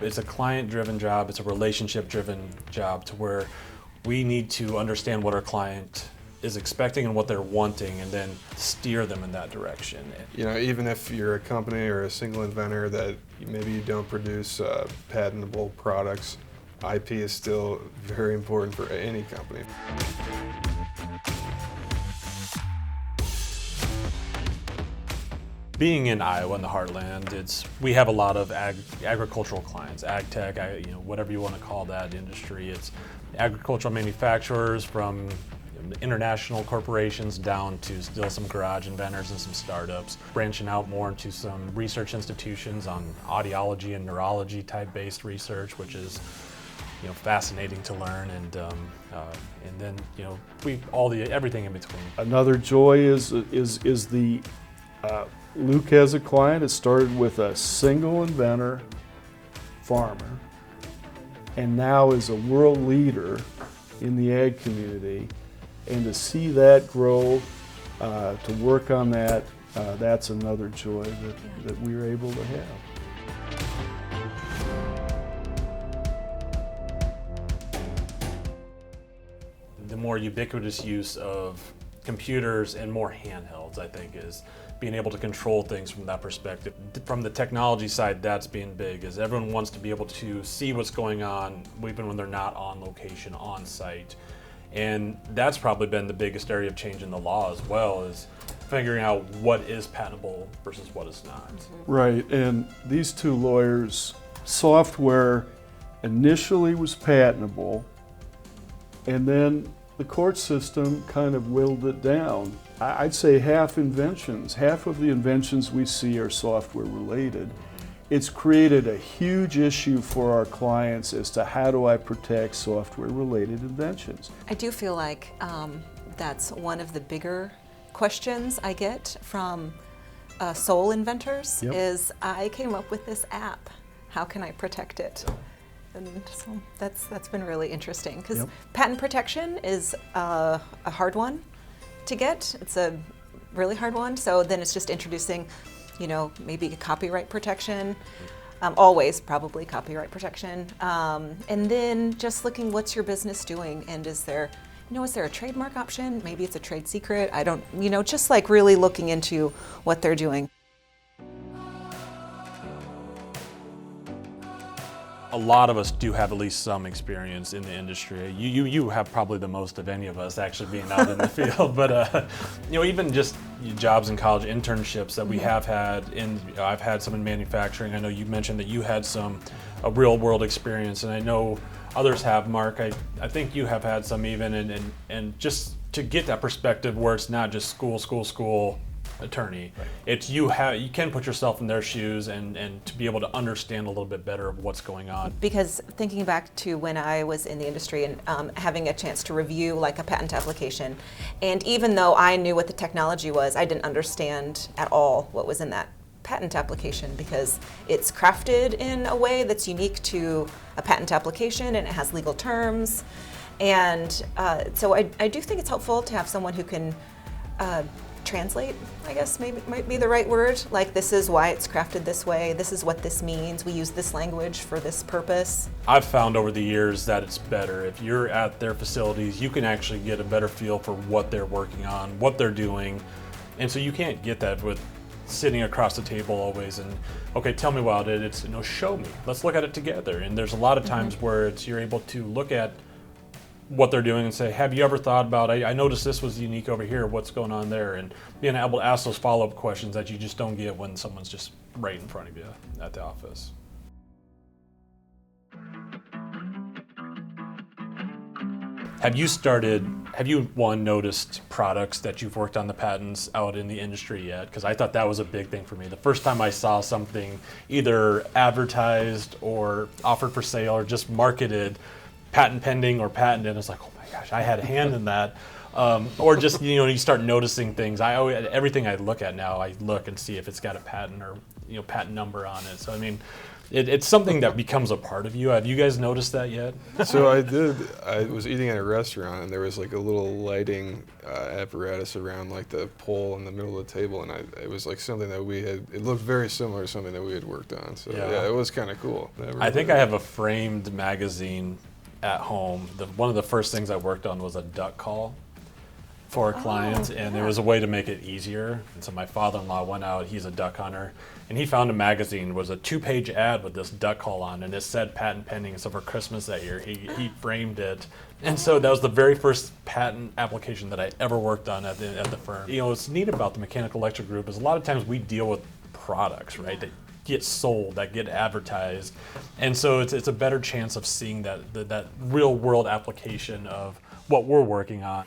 It's a client-driven job, it's a relationship-driven job to where we need to understand what our client is expecting and what they're wanting and then steer them in that direction. You know, even if you're a company or a single inventor that maybe you don't produce patentable products, IP is still very important for any company. Being in Iowa in the heartland, we have a lot of agricultural clients, ag tech, whatever you want to call that industry. It's agricultural manufacturers from international corporations down to still some garage inventors and some startups, branching out more into some research institutions on audiology and neurology type based research, which is fascinating to learn, and then everything in between. Another joy is the Luke has a client. It started with a single inventor farmer, and now is a world leader in the ag community. And to see that grow, to work on that, that's another joy that we were able to have. The more ubiquitous use of computers and more handhelds, I think, is being able to control things from that perspective. From the technology side, that's being big, is everyone wants to be able to see what's going on even when they're not on location, on site. And that's probably been the biggest area of change in the law as well, is figuring out what is patentable versus what is not. Right, and these two lawyers, software initially was patentable, and then the court system kind of whittled it down. I'd say half of the inventions we see are software related. It's created a huge issue for our clients as to how do I protect software related inventions. I do feel like that's one of the bigger questions I get from sole inventors. Yep. Is I came up with this app, how can I protect it? And so that's been really interesting, because patent protection is a hard one to get. It's a really hard one. So then it's just introducing, maybe a copyright protection, always probably copyright protection, and then just looking what's your business doing, and is there a trademark option? Maybe it's a trade secret. I don't, just like really looking into what they're doing. A lot of us do have at least some experience in the industry. You have probably the most of any of us actually being out in the field, but even just jobs in college, internships that we have had I've had some in manufacturing. I know you mentioned that you had a real world experience, and I know others have. Mark, I think you have had some even, and just to get that perspective where it's not just school attorney. Right. It's you can put yourself in their shoes and to be able to understand a little bit better of what's going on. Because thinking back to when I was in the industry and having a chance to review like a patent application, and even though I knew what the technology was, I didn't understand at all what was in that patent application, because it's crafted in a way that's unique to a patent application, and it has legal terms. And so I do think it's helpful to have someone who can translate, I guess might be the right word. Like, this is why it's crafted this way, this is what this means, we use this language for this purpose. I've found over the years that it's better if you're at their facilities, you can actually get a better feel for what they're working on, what they're doing. And so you can't get that with sitting across the table always and, okay, tell me about it. It's, show me, let's look at it together. And there's a lot of times where you're able to look at what they're doing and say, have you ever thought about, I noticed this was unique over here, what's going on there? And being able to ask those follow-up questions that you just don't get when someone's just right in front of you at the office. Have you noticed products that you've worked on the patents out in the industry yet? Because I thought that was a big thing for me. The first time I saw something either advertised or offered for sale or just marketed patent pending or patented, it's like, oh my gosh, I had a hand in that. Or just, you start noticing things. Everything I look at now, I look and see if it's got a patent or, patent number on it. So, it's something that becomes a part of you. Have you guys noticed that yet? So I was eating at a restaurant, and there was like a little lighting apparatus around like the pole in the middle of the table, and it was like something that it looked very similar to something that we had worked on. So yeah, it was kind of cool. I think I have a framed magazine at home. One of the first things I worked on was a duck call for a client, and it was a way to make it easier. And so my father-in-law went out, he's a duck hunter, and he found a magazine. It was a 2-page ad with this duck call on, and it said patent pending. So for Christmas that year, he framed it. And so that was the very first patent application that I ever worked on at the firm. You know, what's neat about the Mechanical Electric Group is a lot of times we deal with products, right, that get sold, that get advertised. And so it's a better chance of seeing that real world application of what we're working on.